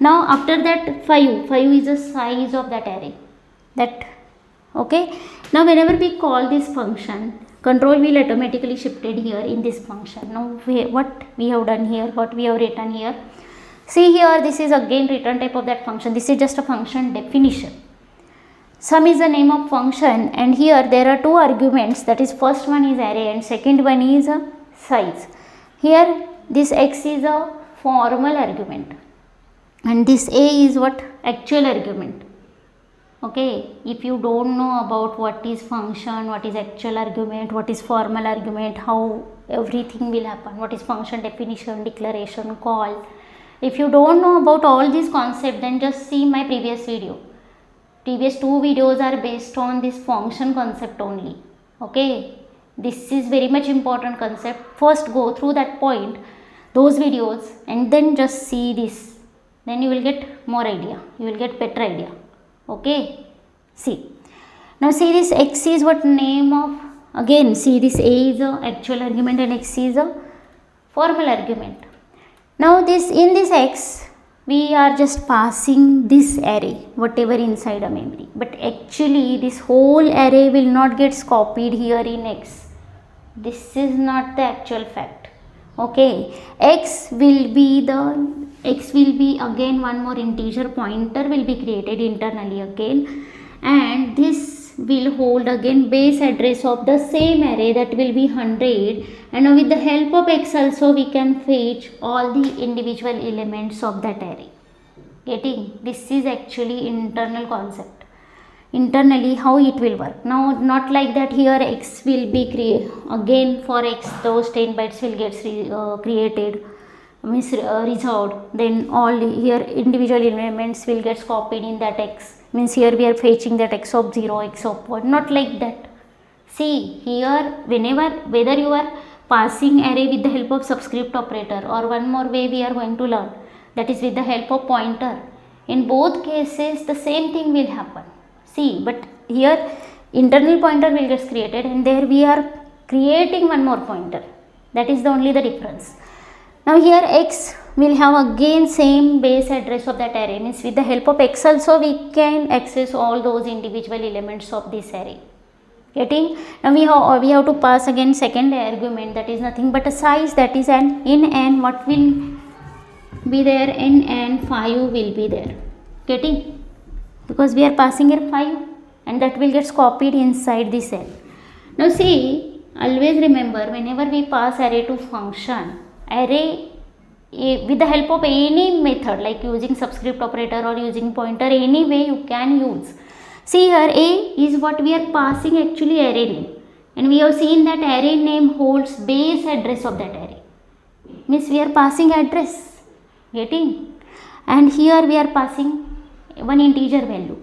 Now after that 5 is the size of that array. Okay. Now whenever we call this function, control will automatically shifted here in this function. Now what we have done here, what we have written here. See here, this is again return type of that function. This is just a function definition. Sum is the name of function, and here there are 2 arguments, that is first one is array and second one is a size. Here this x is a formal argument, and this a is what? Actual argument. Okay, if you don't know about what is function, what is actual argument, what is formal argument, how everything will happen, what is function definition, declaration, call, if you don't know about all these concepts, then just see my previous video. Previous 2 videos are based on this function concept only. Okay, this is very much important concept. First go through that point, those videos, and then just see this. Then you will get more idea, you will get better idea. Okay, see. Now see this x is what name of, again see this a is a actual argument and x is a formal argument. Now this, in this x, we are just passing this array, whatever inside a memory, but actually this whole array will not get copied here in x. This is not the actual fact. Okay, x will be again one more integer pointer will be created internally again, and this will hold again base address of the same array, that will be 100, and now with the help of x also we can fetch all the individual elements of that array. Getting? This is actually internal concept. internally how it will work. Now not like that, here x will be again for x those 10 bytes will get created, means resolved, then all here individual elements will get copied in that x, means here we are fetching that x of 0, x of 1, not like that. See here, whether you are passing array with the help of subscript operator, or one more way we are going to learn, that is with the help of pointer, in both cases the same thing will happen. See, but here internal pointer will get created, and there we are creating one more pointer. That is the only the difference. Now here x will have again same base address of that array, means with the help of x also we can access all those individual elements of this array. Getting? Now we have to pass again second argument, that is nothing but a size, that is an in and what will be there, n and 5 will be there. Getting? Because we are passing here 5 and that will get copied inside the cell. Now see, always remember, whenever we pass array to function, array with the help of any method like using subscript operator or using pointer, any way you can use. See here, a is what we are passing actually array name, and we have seen that array name holds base address of that array, means we are passing address. Getting? And here we are passing one integer value,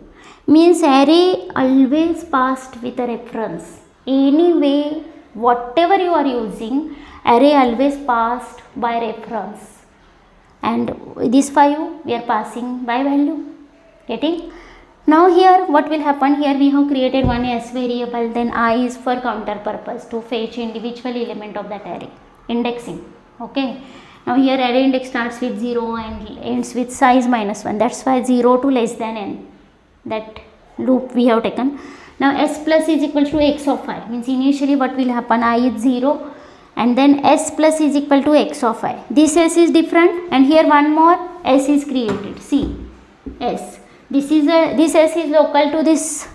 means array always passed with a reference. Anyway, whatever you are using, array always passed by reference, and this 5 we are passing by value. Getting? Now here what will happen, here we have created one s variable, then I is for counter purpose to fetch individual element of that array, indexing. Okay. Now here array index starts with 0 and ends with size -1, that's why 0 to less than n, that loop we have taken. Now s plus is equal to x of 5, means initially what will happen, I is 0 and then s plus is equal to x of 5. This s is different and here one more s is created. See, s. This s is local to this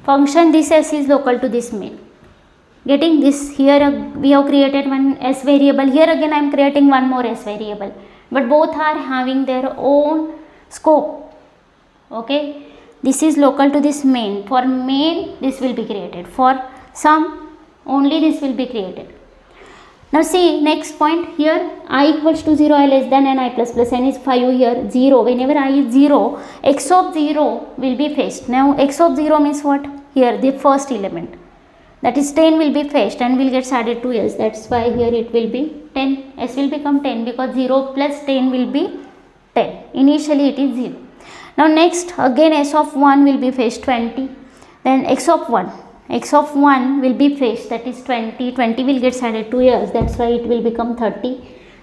function, this s is local to this main. Getting this? Here we have created one s variable, here again I am creating one more s variable, but both are having their own scope. Okay, this is local to this main. For main this will be created, for sum only this will be created. Now see, next point, here I equals to 0, I less than n, I plus plus n is 5, here 0, whenever I is 0, x of 0 will be fetched. Now x of 0 means what? Here the first element, that is 10 will be fetched and will get added to s, that's why here it will be 10, s will become 10 because 0 plus 10 will be 10, initially it is 0. Now next again s of 1 will be fetched 20, then x of 1 will be fetched, that is 20 will get added to s, that's why it will become 30.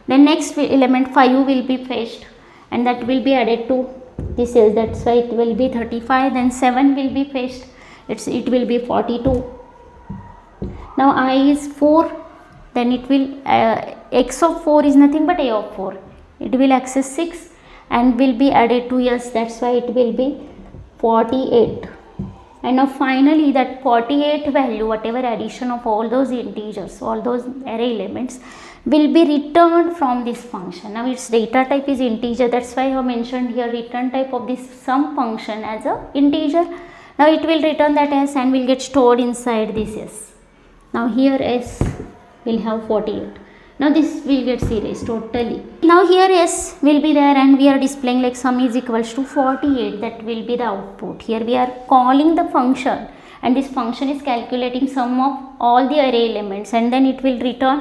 Then next element 5 will be fetched and that will be added to this s, that's why it will be 35. Then 7 will be fetched, it will be 42. Now I is 4, then it will x of 4 is nothing but a of 4, it will access 6 and will be added to s, that's why it will be 48. And now finally that 48 value, whatever addition of all those integers, all those array elements will be returned from this function. Now its data type is integer, that's why I have mentioned here return type of this sum function as a integer. Now it will return that s and will get stored inside this s. Now here s will have 48. Now this will get erased totally. Now here s will be there and we are displaying like sum is equals to 48, that will be the output. Here we are calling the function and this function is calculating sum of all the array elements and then it will return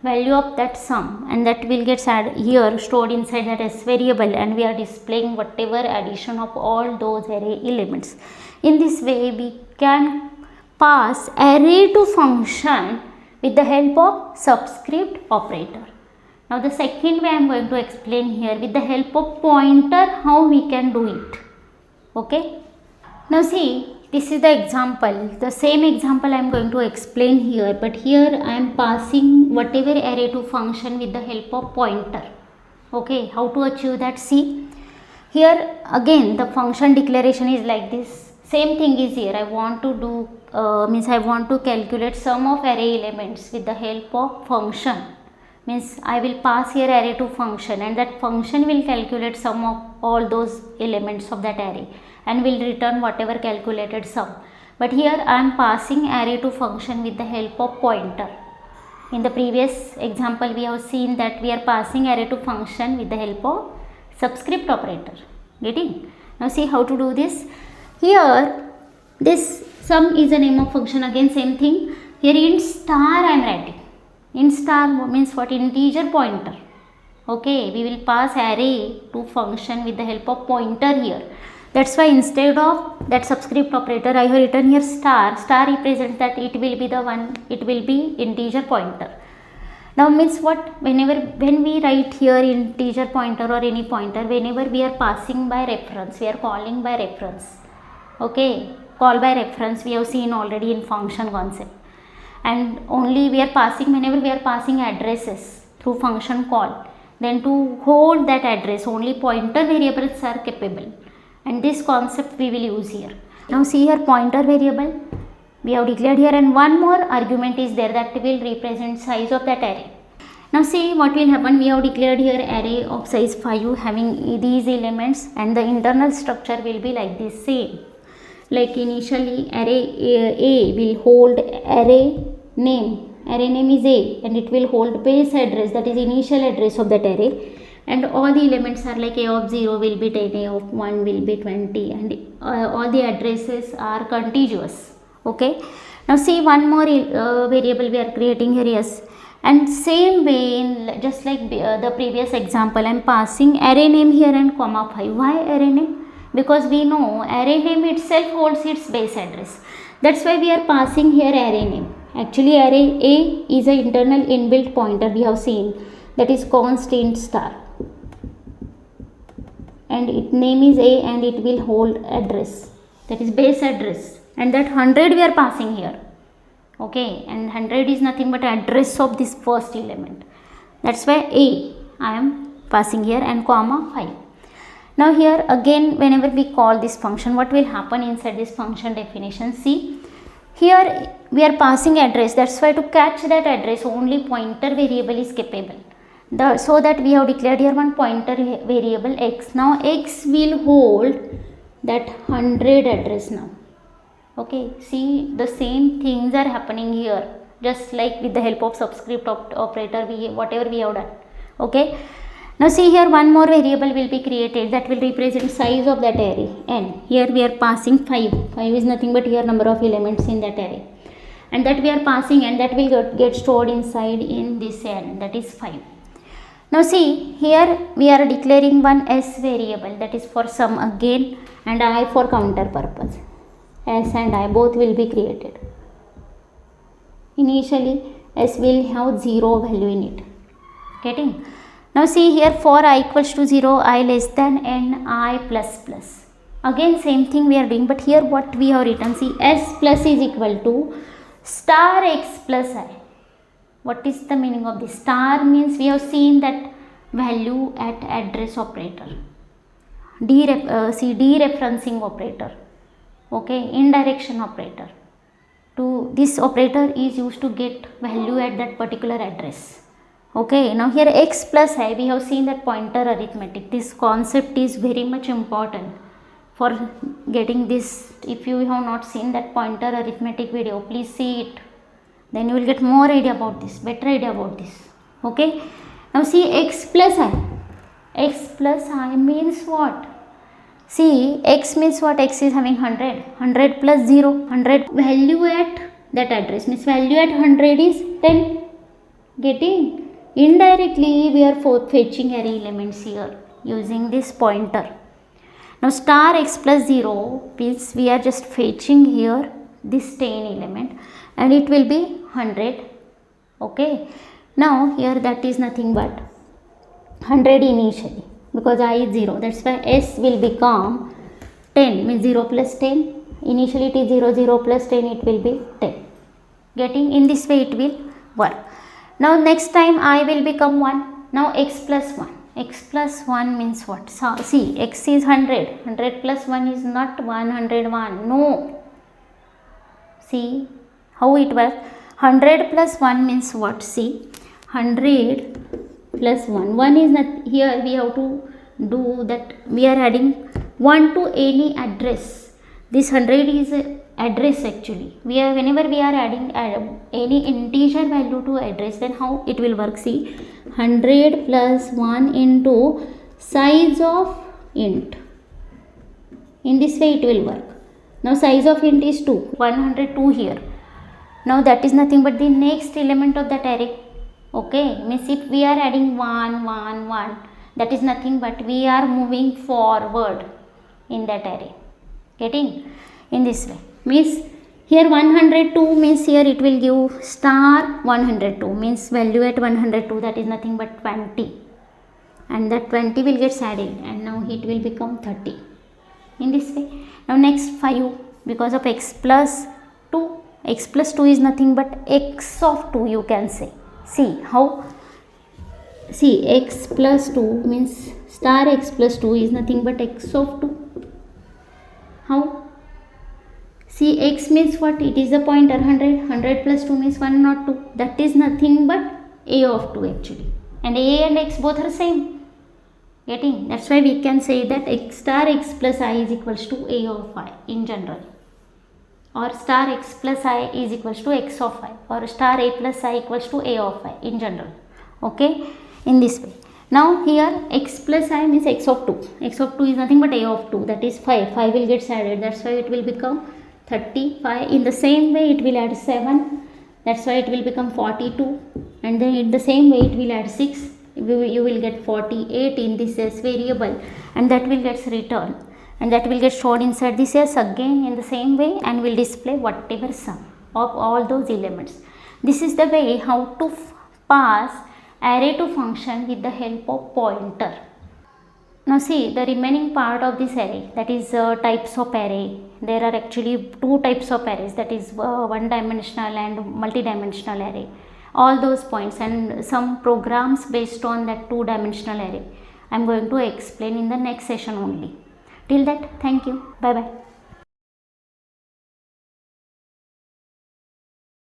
value of that sum and that will get here stored inside that s variable, and we are displaying whatever addition of all those array elements. In this way we can pass array to function with the help of subscript operator. Now the second way I am going to explain here with the help of pointer how we can do it. Okay. Now see, this is the example, the same example I am going to explain here, but here I am passing whatever array to function with the help of pointer. Okay, how to achieve that? See, here again the function declaration is like this. Same thing is here, I want to do I want to calculate sum of array elements with the help of function, means I will pass here array to function, and that function will calculate sum of all those elements of that array and will return whatever calculated sum. But here I am passing array to function with the help of pointer. In the previous example we have seen that we are passing array to function with the help of subscript operator. Getting? Now see how to do this. Here this sum is a name of function, again same thing. Here int star I am writing. Int star means what? Integer pointer. Okay, we will pass array to function with the help of pointer here. That's why instead of that subscript operator I have written here star. Star represents that it will be the one, it will be integer pointer. Now means what? When we write here integer pointer or any pointer, whenever we are passing by reference, we are calling by reference. Okay, call by reference we have seen already in function concept. And only we are passing whenever we are passing addresses through function call, then to hold that address only pointer variables are capable, and this concept we will use here. Now see here pointer variable we have declared here, and one more argument is there that will represent size of that array. Now see what will happen. We have declared here array of size 5 having these elements, and the internal structure will be like this same. Like initially array A will hold array name is A, and it will hold base address, that is initial address of that array, and all the elements are like A of 0 will be 10, A of 1 will be 20, and all the addresses are contiguous. Okay, now see one more variable we are creating here, yes, and same way in just like the previous example I am passing array name here and comma 5. Why array name? Because we know array name itself holds its base address. That's why we are passing here array name. Actually array A is an internal inbuilt pointer we have seen, that is const int star, and its name is A and it will hold address, that is base address, and that 100 we are passing here. Okay, and 100 is nothing but address of this first element. That's why A I am passing here and comma 5. Now here again whenever we call this function, what will happen inside this function definition? See, here we are passing address, that's why to catch that address only pointer variable is capable. So that we have declared here one pointer variable x. Now x will hold that 100 address now. Okay, see the same things are happening here, just like with the help of subscript operator whatever we have done. Okay, now see here one more variable will be created that will represent size of that array n. Here we are passing 5. 5 is nothing but here number of elements in that array, and that we are passing, and that will get stored inside in this n, that is 5. Now see here we are declaring one s variable, that is for sum again, and I for counter purpose. S and I both will be created. Initially s will have 0 value in it. Getting? Now see here for I equals to 0, I less than n, I plus plus. Again same thing we are doing, but here what we have written, see s plus is equal to star x plus I. What is the meaning of this? Star means we have seen that value at address operator, dereferencing operator, okay, indirection operator. This operator is used to get value at that particular address. Okay, now here x plus I, we have seen that pointer arithmetic. This concept is very much important for getting this. If you have not seen that pointer arithmetic video, please see it. Then you will get more idea about this, better idea about this. Okay, now see x plus I. X plus I means what? See, x means what? X is having 100. 100 plus 0. 100 value at that address means value at 100 is 10. Getting? Indirectly we are fetching array elements here using this pointer. Now star x plus 0 means we are just fetching here this 10 element, and it will be 100. Okay, now here that is nothing but 100 initially, because I is 0, that's why s will become 10, means 0 plus 10. Initially it is 0, 0 plus 10, it will be 10. Getting? In this way it will work. Now next time I will become 1. Now x plus 1. X plus 1 means what? So, see, x is 100. 100 plus 1 is not 101. No. See how it works. 100 plus 1 means what? See, 100 plus 1. 1 is not here, we have to do that, we are adding 1 to any address. This 100 is a address actually. Whenever we are adding any integer value to address, then how it will work? See, 100 plus 1 into size of int. In this way it will work. Now size of int is 2, 102 here. Now that is nothing but the next element of that array. Okay, means if we are adding 1, 1, 1, that is nothing but we are moving forward in that array. Getting? In this way. Means here 102 means here it will give star 102 means value at 102, that is nothing but 20. And that 20 will get added and now it will become 30. In this way. Now next 5, because of x plus 2. X plus 2 is nothing but x of 2, you can say. See how? See, x plus 2 means star x plus 2 is nothing but x of 2. How? See, x means what? It is the pointer 100. 100 plus 2 means 102. That is nothing but a of 2 actually. And a and x both are same. Getting? That's why we can say that x star x plus I is equals to a of I in general. Or star x plus I is equals to x of I. Or star a plus I equals to a of I in general. Okay? In this way. Now here x plus I means x of 2. X of 2 is nothing but a of 2. That is 5. 5 will get added. That's why it will become 35. In the same way it will add 7. That's why it will become 42. And then in the same way it will add 6. You will get 48 in this s variable. And that will get returned. And that will get stored inside this s again in the same way and will display whatever sum of all those elements. This is the way how to pass array to function with the help of pointer. Now see the remaining part of this array, that is types of array. There are actually 2 types of arrays, that is one dimensional and multi-dimensional array. All those points and some programs based on that 2 dimensional array I am going to explain in the next session only. Till that, thank you. Bye bye.